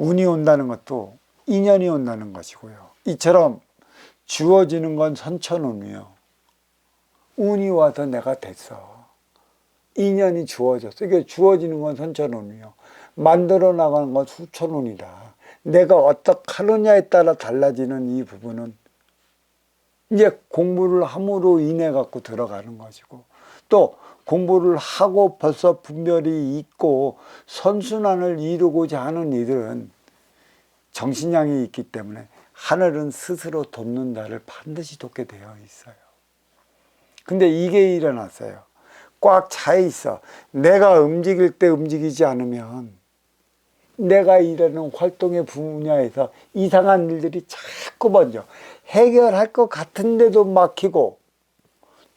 운이 온다는 것도 인연이 온다는 것이고요. 이처럼 주어지는 건 선천운이요. 운이 와서 내가 됐어. 인연이 주어졌어. 이게 주어지는 건 선천운이요. 만들어 나가는 건 수천운이다. 내가 어떻게 하느냐에 따라 달라지는 이 부분은 이제 공부를 함으로 인해 갖고 들어가는 것이고, 또 공부를 하고 벌써 분별이 있고 선순환을 이루고자 하는 이들은 정신량이 있기 때문에 하늘은 스스로 돕는 자를 반드시 돕게 되어 있어요. 근데 이게 일어났어요. 꽉 차 있어. 내가 움직일 때 움직이지 않으면 내가 일하는 활동의 분야에서 이상한 일들이 자꾸 번져. 해결할 것 같은데도 막히고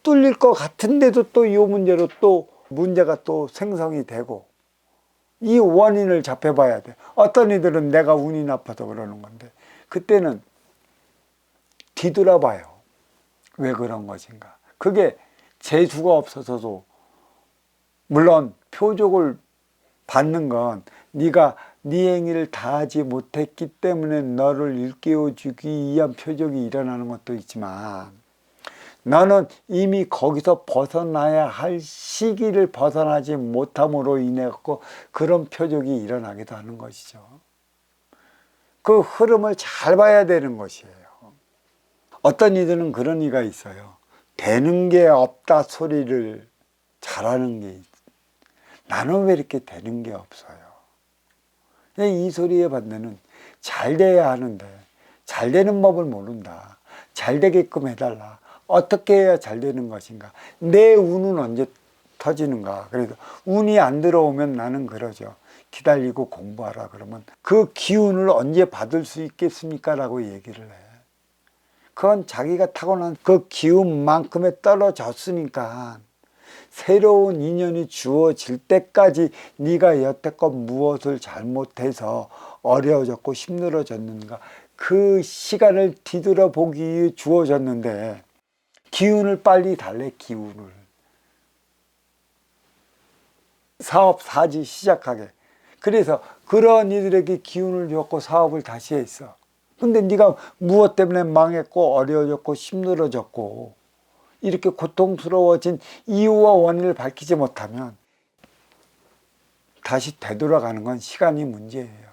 뚫릴 것 같은데도 또 이 문제로 또 문제가 또 생성이 되고, 이 원인을 잡혀봐야 돼. 어떤 이들은 내가 운이 나빠서 그러는 건데, 그때는 뒤돌아봐요. 왜 그런 것인가. 그게 재주가 없어서도, 물론 표적을 받는 건 네가 네 행위를 다하지 못했기 때문에 너를 일깨워주기 위한 표적이 일어나는 것도 있지만, 너는 이미 거기서 벗어나야 할 시기를 벗어나지 못함으로 인해 갖고 그런 표적이 일어나기도 하는 것이죠. 그 흐름을 잘 봐야 되는 것이에요. 어떤 이들은 그런 이가 있어요. 되는 게 없다 소리를 잘하는 게 있어요. 나는 왜 이렇게 되는 게 없어요? 이 소리에 반대는 잘 돼야 하는데 잘 되는 법을 모른다. 잘 되게끔 해달라. 어떻게 해야 잘 되는 것인가? 내 운은 언제 터지는가? 그래서 운이 안 들어오면 나는 그러죠. 기다리고 공부하라 그러면 그 기운을 언제 받을 수 있겠습니까? 라고 얘기를 해. 그건 자기가 타고난 그 기운만큼에 떨어졌으니까 새로운 인연이 주어질 때까지 네가 여태껏 무엇을 잘못해서 어려워졌고 힘들어졌는가, 그 시간을 뒤돌아보기 위해 주어졌는데 기운을 빨리 달래. 기운을 사업 사지 시작하게. 그래서 그런 이들에게 기운을 줬고 사업을 다시 했어. 근데 네가 무엇 때문에 망했고 어려워졌고 힘들어졌고 이렇게 고통스러워진 이유와 원인을 밝히지 못하면 다시 되돌아가는 건 시간이 문제예요.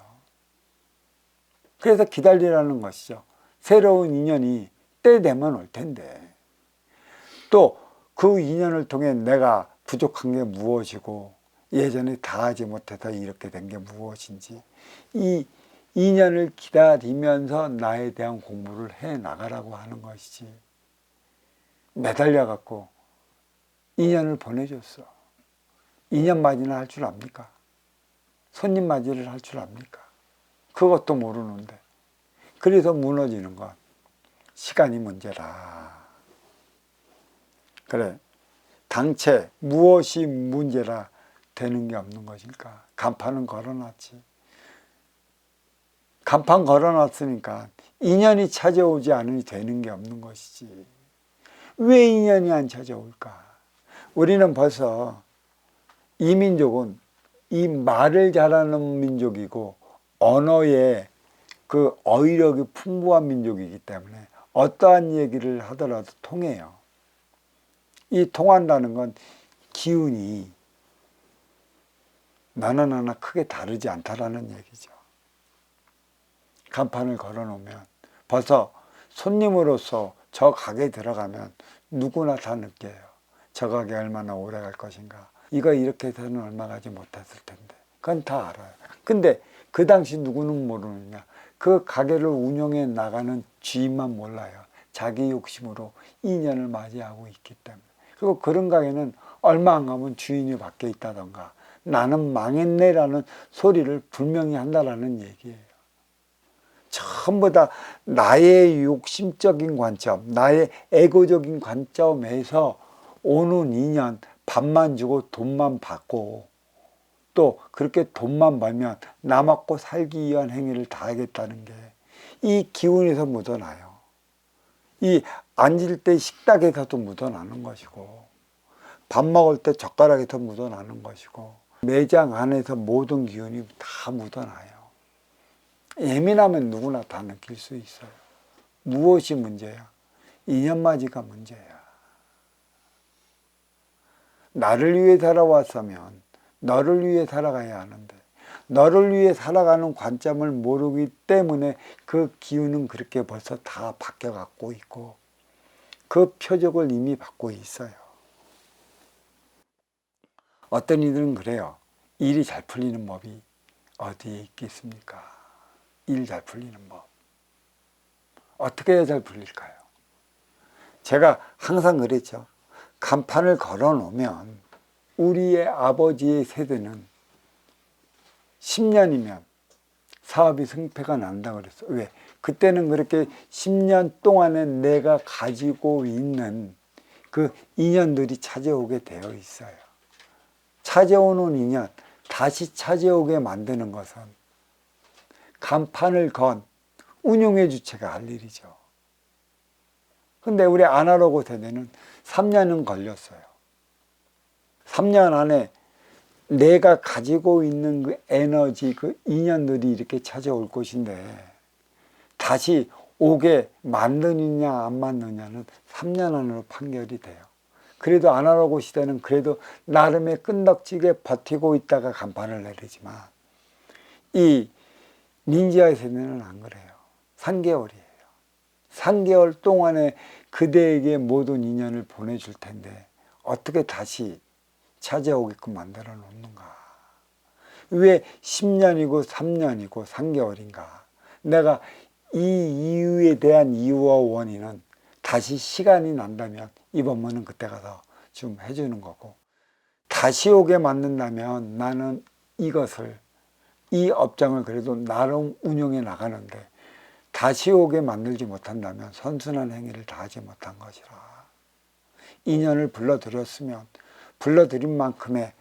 그래서 기다리라는 것이죠. 새로운 인연이 때 되면 올 텐데, 또 그 인연을 통해 내가 부족한 게 무엇이고 예전에 다하지 못해서 이렇게 된 게 무엇인지, 이 인연을 기다리면서 나에 대한 공부를 해 나가라고 하는 것이지, 매달려 갖고 인연을 보내줬어. 인연 맞이는 할 줄 압니까? 손님 맞이를 할 줄 압니까? 그것도 모르는데. 그래서 무너지는 건 시간이 문제라. 그래, 당최 무엇이 문제라 되는 게 없는 것일까? 간판은 걸어놨지. 간판 걸어놨으니까 인연이 찾아오지 않으니 되는 게 없는 것이지. 왜 인연이 안 찾아올까? 우리는 벌써, 이 민족은 이 말을 잘하는 민족이고 언어에 그 어휘력이 풍부한 민족이기 때문에 어떠한 얘기를 하더라도 통해요. 이 통한다는 건 기운이 너나 나나 크게 다르지 않다라는 얘기죠. 간판을 걸어놓으면 벌써 손님으로서 저 가게에 들어가면 누구나 다 느껴요. 저 가게 얼마나 오래 갈 것인가. 이거 이렇게 해서는 얼마 가지 못했을 텐데. 그건 다 알아요. 근데 그 당시 누구는 모르느냐. 그 가게를 운영해 나가는 주인만 몰라요. 자기 욕심으로 인연을 맞이하고 있기 때문에. 그리고 그런 가게는 얼마 안 가면 주인이 밖에 있다던가 나는 망했네라는 소리를 분명히 한다라는 얘기예요. 전부 다 나의 욕심적인 관점, 나의 에고적인 관점에서 오는 인연, 밥만 주고 돈만 받고 또 그렇게 돈만 벌면 나 먹고 살기 위한 행위를 다 하겠다는 게 이 기운에서 묻어나요. 이 앉을 때 식탁에서도 묻어나는 것이고 밥 먹을 때 젓가락에서 묻어나는 것이고 매장 안에서 모든 기운이 다 묻어나요. 예민하면 누구나 다 느낄 수 있어요. 무엇이 문제야? 인연맞이가 문제야. 나를 위해 살아왔으면 너를 위해 살아가야 하는데 너를 위해 살아가는 관점을 모르기 때문에 그 기운은 그렇게 벌써 다 바뀌어갖고 있고 그 표적을 이미 받고 있어요. 어떤 이들은 그래요. 일이 잘 풀리는 법이 어디에 있겠습니까? 일 잘 풀리는 법. 어떻게 해야 잘 풀릴까요? 제가 항상 그랬죠. 간판을 걸어 놓으면 우리의 아버지의 세대는 10년이면 사업이 승패가 난다 그랬어. 왜? 그때는 그렇게 10년 동안에 내가 가지고 있는 그 인연들이 찾아오게 되어 있어요. 찾아오는 인연, 다시 찾아오게 만드는 것은 간판을 건 운용의 주체가 할 일이죠. 근데 우리 아날로그 세대는 3년은 걸렸어요. 3년 안에 내가 가지고 있는 그 에너지, 그 인연들이 이렇게 찾아올 것인데 다시 오게 만드느냐 안 만드느냐는 3년 안으로 판결이 돼요. 그래도 아날로그 시대는 그래도 나름의 끈덕지게 버티고 있다가 간판을 내리지만 이 닌자 세대는 안 그래요. 3개월이에요. 3개월 동안에 그대에게 모든 인연을 보내줄 텐데 어떻게 다시 찾아오게끔 만들어 놓는가? 왜 10년이고 3년이고 3개월인가? 내가 이 이유에 대한 이유와 원인은 다시 시간이 난다면 이 법문은 그때 가서 좀 해주는 거고 다시 오게 만든다면 나는 이것을 이 업장을 그래도 나름 운영해 나가는데 다시 오게 만들지 못한다면 선순환 행위를 다 하지 못한 것이라. 인연을 불러들였으면 불러들인 만큼의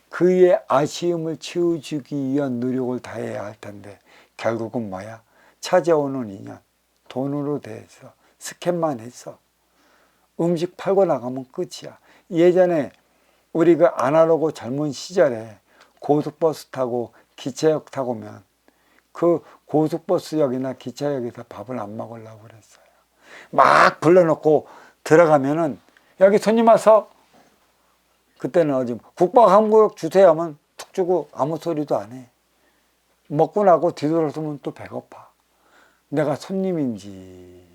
그의 아쉬움을 채워주기 위한 노력을 다해야 할 텐데 결국은 뭐야? 찾아오는 인연, 돈으로 대해서 스캔만 했어. 음식 팔고 나가면 끝이야. 예전에 우리 그 아날로그 젊은 시절에 고속버스 타고 기차역 타고면 그 고속버스역이나 기차역에서 밥을 안 먹으려고 그랬어요. 막 불러놓고 들어가면은 여기 손님 와서 그때는 어디 국밥 한 그릇 주세요 하면 툭 주고 아무 소리도 안 해. 먹고 나고 뒤돌아서면 또 배고파. 내가 손님인지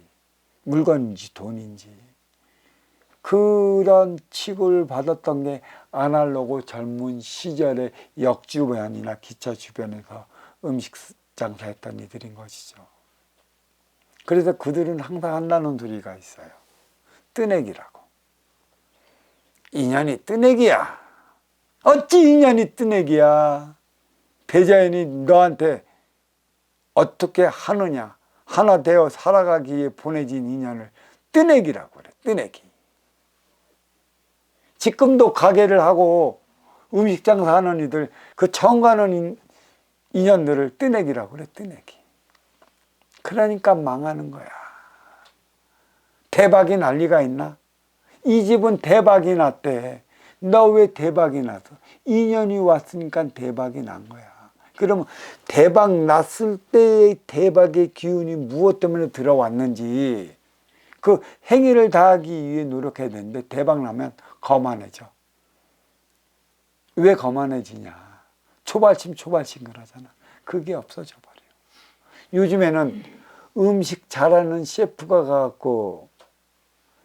물건인지 돈인지 그런 취급을 받았던 게 아날로그 젊은 시절의 역 주변이나 기차 주변에서 음식 장사했던 이들인 것이죠. 그래서 그들은 항상 한다는 소리가 있어요. 뜨내기라고. 인연이 뜨내기야. 어찌 인연이 뜨내기야. 배자연이 너한테 어떻게 하느냐. 하나 되어 살아가기 위해 보내진 인연을 뜨내기라고 그래. 뜨내기. 지금도 가게를 하고 음식 장사하는 이들 그 처음 가는 인연들을 뜨내기라고 그래. 뜨내기. 그러니까 망하는 거야. 대박이 날 리가 있나? 이 집은 대박이 났대. 너 왜 대박이 나서? 인연이 왔으니까 대박이 난 거야. 그러면 대박 났을 때의 대박의 기운이 무엇 때문에 들어왔는지 그 행위를 다하기 위해 노력해야 되는데 대박 나면 거만해져. 왜 거만해지냐? 초발심 그러잖아. 그게 없어져 버려요. 요즘에는 음식 잘하는 셰프가 가갖고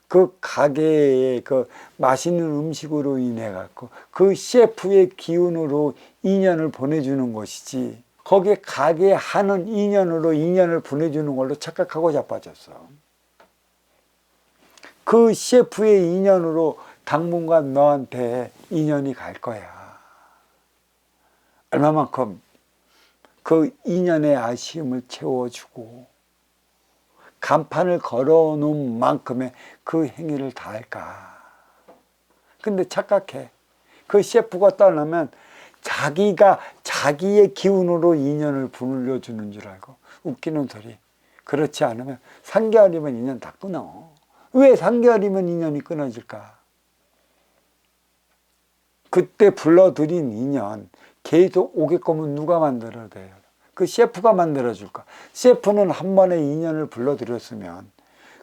그 가게에 그 맛있는 음식으로 인해 갖고 그 셰프의 기운으로 인연을 보내주는 것이지 거기에 가게 하는 인연으로 인연을 보내주는 걸로 착각하고 자빠졌어. 그 셰프의 인연으로 당분간 너한테 인연이 갈 거야. 얼마만큼 그 인연의 아쉬움을 채워주고 간판을 걸어놓은 만큼의 그 행위를 다 할까. 근데 착각해. 그 셰프가 떠나면 자기가 자기의 기운으로 인연을 불러주는 줄 알고 웃기는 소리. 그렇지 않으면 3개월이면 인연 다 끊어. 왜 3개월이면 인연이 끊어질까? 그때 불러들인 인연 계속 오게끔은 누가 만들어야 돼요? 그 셰프가 만들어줄까? 셰프는 한 번에 인연을 불러들였으면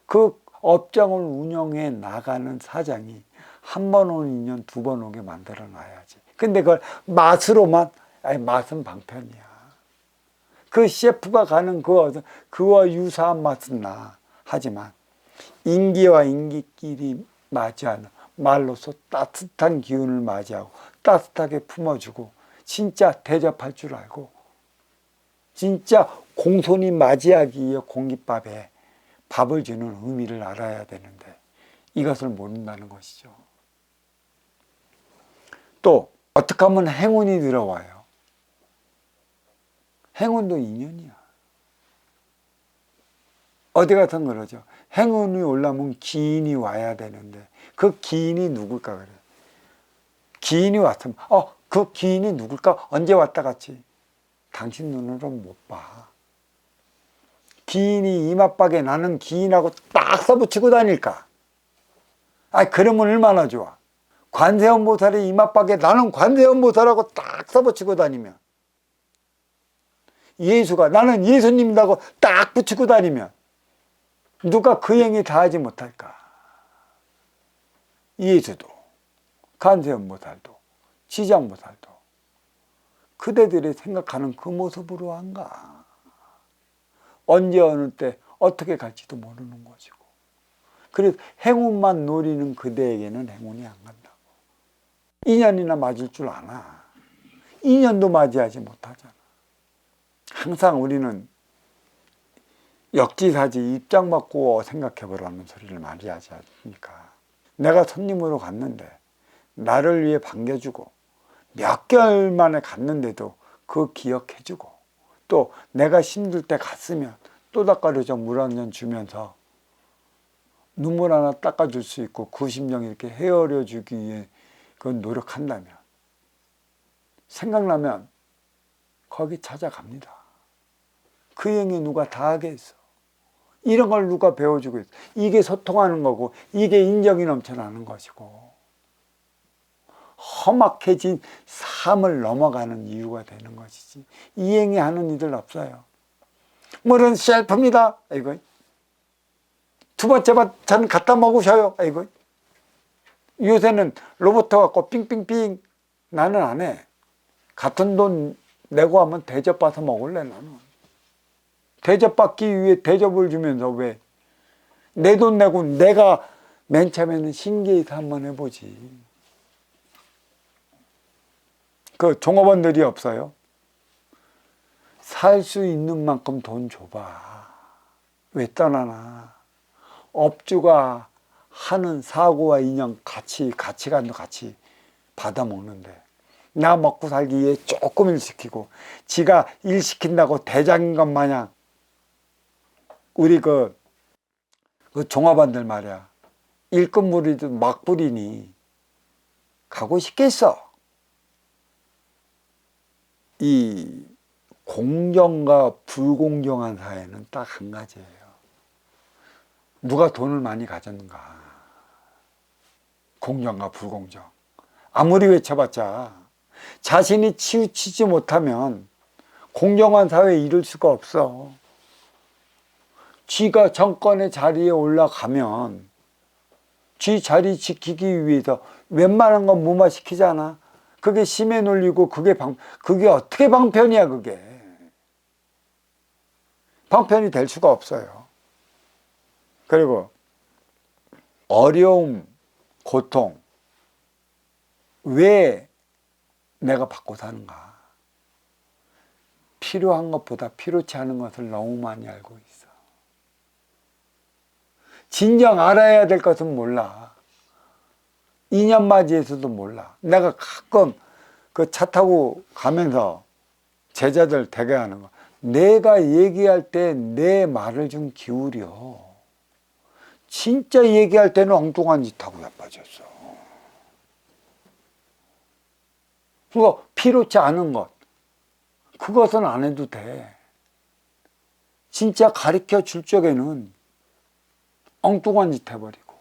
그 업장을 운영해 나가는 사장이 한 번 온 인연 두 번 오게 만들어 놔야지. 근데 그걸 맛으로만, 아니 맛은 방편이야. 그 셰프가 가는 그와 유사한 맛은 나. 하지만 인기와 인기끼리 맞이하는 말로서 따뜻한 기운을 맞이하고 따뜻하게 품어주고 진짜 대접할 줄 알고 진짜 공손히 맞이하기 위해 공깃밥에 밥을 주는 의미를 알아야 되는데 이것을 모른다는 것이죠. 또 어떻게 하면 행운이 들어와요? 행운도 인연이야. 어디 가든 그러죠. 행운이 올라오면 기인이 와야 되는데 그 기인이 누굴까 그래. 기인이 왔으면 그 기인이 누굴까? 언제 왔다 갔지? 당신 눈으로 못 봐. 기인이 이마박에 나는 기인하고 딱 써붙이고 다닐까? 그러면 얼마나 좋아. 관세음보살이 이마박에 나는 관세음보살하고 딱 써붙이고 다니면, 예수가 나는 예수님이라고 딱 붙이고 다니면 누가 그 행위 다 하지 못할까? 예수도, 관세음보살도, 지장보살도 그대들이 생각하는 그 모습으로 안 가. 언제 어느 때 어떻게 갈지도 모르는 것이고. 그래서 행운만 노리는 그대에게는 행운이 안 간다고. 인연이나 맞을 줄 아나. 인연도 맞이하지 못하잖아. 항상 우리는 역지사지 입장 바꾸어 생각해보라는 소리를 많이 하지 않습니까? 내가 손님으로 갔는데 나를 위해 반겨주고 몇 개월 만에 갔는데도 그 기억해주고 또 내가 힘들 때 갔으면 또 닦아줘서 물 한 잔 주면서 눈물 하나 닦아줄 수 있고 그 심정 이렇게 헤아려 주기 위해 그 노력한다면 생각나면 거기 찾아갑니다. 그 행위 누가 다 하겠어? 이런 걸 누가 배워주고 있어? 이게 소통하는 거고 이게 인정이 넘쳐나는 것이고 험악해진 삶을 넘어가는 이유가 되는 것이지. 이 행위 하는 이들 없어요. 물은 셀프입니다. 아이고. 두 번째 반찬 갖다 먹으셔요. 아이고. 요새는 로봇 갖고 삥삥삥. 나는 안 해. 같은 돈 내고 하면 대접받아서 먹을래 나는. 대접받기 위해 대접을 주면서 왜? 내 돈 내고 내가 맨 처음에는 신기해서 한번 해보지. 그 종업원들이 없어요? 살 수 있는 만큼 돈 줘봐. 왜 떠나나? 업주가 하는 사고와 인연 가치관도 같이 받아먹는데 나 먹고 살기 위해 조금 일 시키고 지가 일 시킨다고 대장인 것 마냥 우리 그 종업원들 말이야. 일꾼 무리도 막 부리니 가고 싶겠어. 이 공정과 불공정한 사회는 딱 한 가지예요. 누가 돈을 많이 가졌는가. 공정과 불공정. 아무리 외쳐봤자 자신이 치우치지 못하면 공정한 사회에 이룰 수가 없어. 쥐가 정권의 자리에 올라가면 쥐 자리 지키기 위해서 웬만한 건 무마시키잖아. 그게 심에 놀리고 그게 어떻게 방편이야 그게. 방편이 될 수가 없어요. 그리고 어려움, 고통 왜 내가 받고 사는가. 필요한 것보다 필요치 않은 것을 너무 많이 알고 있어. 진정 알아야 될 것은 몰라. 인연 맞이에서도 몰라. 내가 가끔 그 차 타고 가면서 제자들 대개 하는 거. 내가 얘기할 때 내 말을 좀 기울여. 진짜 얘기할 때는 엉뚱한 짓 하고 자빠졌어. 그거 필요치 않은 것. 그것은 안 해도 돼. 진짜 가르쳐 줄 적에는 엉뚱한 짓 해버리고.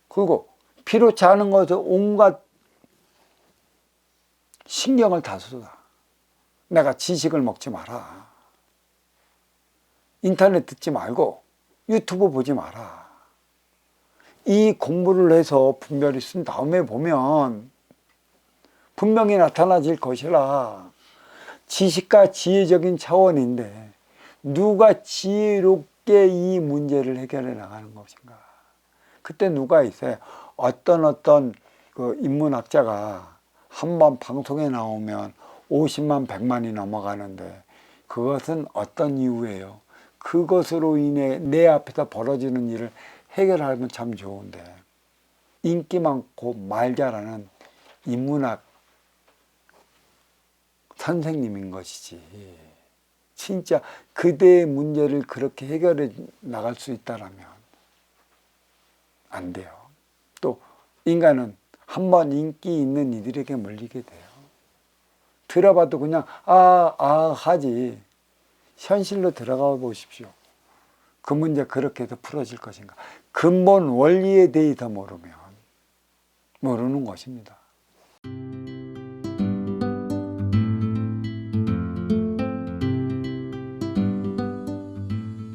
그리고 필요치 않은 것에 온갖 신경을 다 쏟아. 내가 지식을 먹지 마라. 인터넷 듣지 말고 유튜브 보지 마라. 이 공부를 해서 분별이 쓴 다음에 보면 분명히 나타나질 것이라. 지식과 지혜적인 차원인데 누가 지혜롭게 이 문제를 해결해 나가는 것인가. 그때 누가 있어요. 어떤 그 인문학자가 한번 방송에 나오면 50만 100만이 넘어가는데 그것은 어떤 이유예요? 그것으로 인해 내 앞에서 벌어지는 일을 해결하면 참 좋은데, 인기 많고 말 잘하는 인문학 선생님인 것이지, 진짜 그대의 문제를 그렇게 해결해 나갈 수 있다라면 안 돼요. 또 인간은 한번 인기 있는 이들에게 물리게 돼요. 들어봐도 그냥 하지. 현실로 들어가 보십시오. 그 문제 그렇게 해서 풀어질 것인가. 근본 원리에 대해서 모르면 모르는 것입니다.